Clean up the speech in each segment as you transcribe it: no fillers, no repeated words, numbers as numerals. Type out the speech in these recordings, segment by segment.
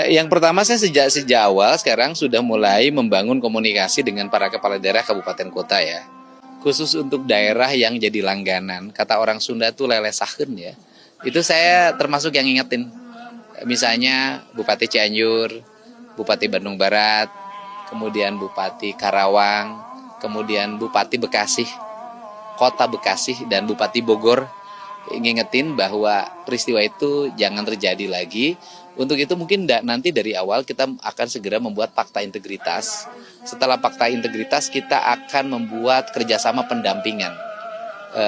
Yang pertama saya sejak awal sekarang sudah mulai membangun komunikasi dengan para kepala daerah kabupaten kota ya. Khusus untuk daerah yang jadi langganan, kata orang Sunda tuh lele sahen ya. Itu saya termasuk yang ingetin. Misalnya Bupati Cianjur, Bupati Bandung Barat, kemudian Bupati Karawang, kemudian Bupati Bekasi, Kota Bekasi, dan Bupati Bogor. Ngingetin bahwa peristiwa itu jangan terjadi lagi. Untuk itu mungkin nanti dari awal kita akan segera membuat fakta integritas. Setelah fakta integritas kita akan membuat kerjasama pendampingan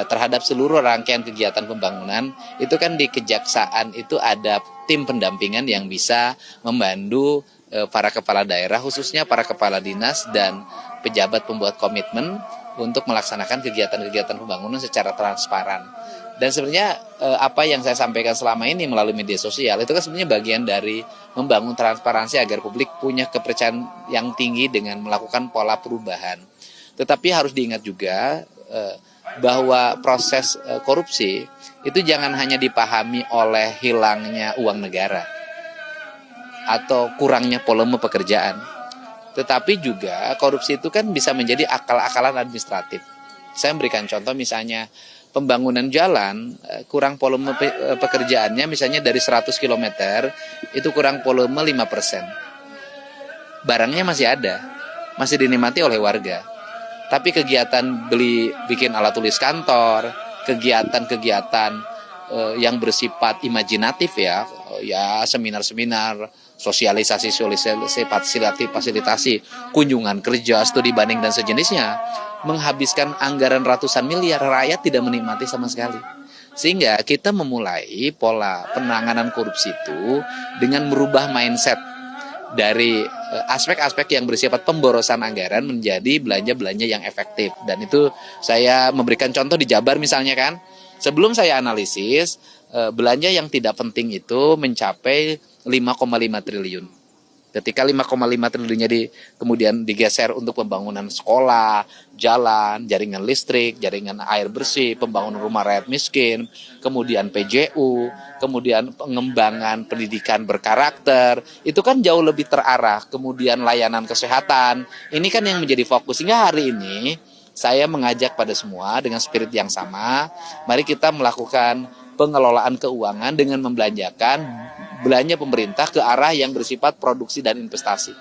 terhadap seluruh rangkaian kegiatan pembangunan. Itu kan di Kejaksaan itu ada tim pendampingan yang bisa membantu para kepala daerah, khususnya para kepala dinas dan pejabat pembuat komitmen untuk melaksanakan kegiatan-kegiatan pembangunan secara transparan. Dan sebenarnya apa yang saya sampaikan selama ini melalui media sosial itu kan sebenarnya bagian dari membangun transparansi agar publik punya kepercayaan yang tinggi dengan melakukan pola perubahan. Tetapi harus diingat juga bahwa proses korupsi itu jangan hanya dipahami oleh hilangnya uang negara atau kurangnya volume pekerjaan. Tetapi juga korupsi itu kan bisa menjadi akal-akalan administratif. Saya memberikan contoh misalnya pembangunan jalan kurang volume pekerjaannya misalnya dari 100 km itu kurang volume 5%. Barangnya masih ada, masih dinikmati oleh warga. Tapi kegiatan bikin alat tulis kantor, kegiatan-kegiatan yang bersifat imajinatif ya seminar-seminar, sosialisasi, fasilitasi, kunjungan kerja, studi banding dan sejenisnya, menghabiskan anggaran ratusan miliar, rakyat tidak menikmati sama sekali. Sehingga kita memulai pola penanganan korupsi itu dengan merubah mindset dari aspek-aspek yang bersifat pemborosan anggaran menjadi belanja-belanja yang efektif. Dan itu saya memberikan contoh di Jabar misalnya kan, sebelum saya analisis, belanja yang tidak penting itu mencapai 5,5 triliun. Ketika 5,5 triliunnya kemudian digeser untuk pembangunan sekolah, jalan, jaringan listrik, jaringan air bersih, pembangunan rumah rakyat miskin, kemudian PJU, kemudian pengembangan pendidikan berkarakter, itu kan jauh lebih terarah. Kemudian layanan kesehatan, ini kan yang menjadi fokus. Sehingga hari ini saya mengajak pada semua dengan spirit yang sama, mari kita melakukan pengelolaan keuangan dengan membelanjakan belanja pemerintah ke arah yang bersifat produksi dan investasi.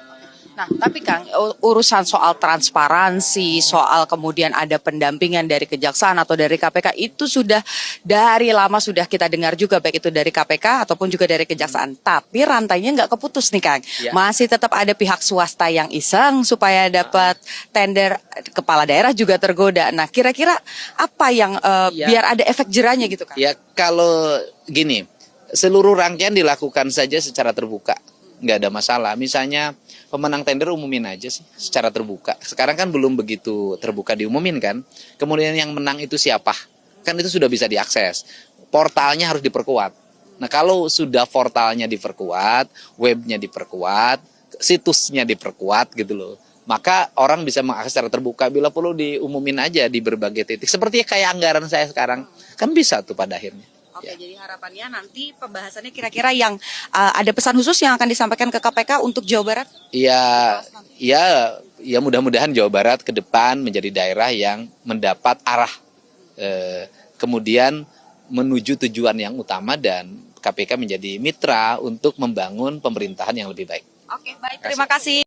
Nah, tapi Kang, urusan soal transparansi, soal kemudian ada pendampingan dari Kejaksaan atau dari KPK, itu sudah dari lama sudah kita dengar juga, baik itu dari KPK ataupun juga dari Kejaksaan. Tapi rantainya nggak keputus nih Kang. Ya. Masih tetap ada pihak swasta yang iseng supaya dapat tender, kepala daerah juga tergoda. Nah, kira-kira apa yang biar ada efek jerahnya gitu Kang? Ya, kalau gini, seluruh rangkaian dilakukan saja secara terbuka. Nggak ada masalah. Misalnya pemenang tender umumin aja sih secara terbuka. Sekarang kan belum begitu terbuka diumumin kan. Kemudian yang menang itu siapa? Kan itu sudah bisa diakses. Portalnya harus diperkuat. Nah kalau sudah portalnya diperkuat, webnya diperkuat, situsnya diperkuat gitu loh. Maka orang bisa mengakses secara terbuka, bila perlu diumumin aja di berbagai titik. Seperti kayak anggaran saya sekarang. Kan bisa tuh pada akhirnya. Oke, jadi harapannya nanti pembahasannya kira-kira yang ada pesan khusus yang akan disampaikan ke KPK untuk Jawa Barat? Ya mudah-mudahan Jawa Barat ke depan menjadi daerah yang mendapat arah, kemudian menuju tujuan yang utama dan KPK menjadi mitra untuk membangun pemerintahan yang lebih baik. Oke, baik. Terima kasih.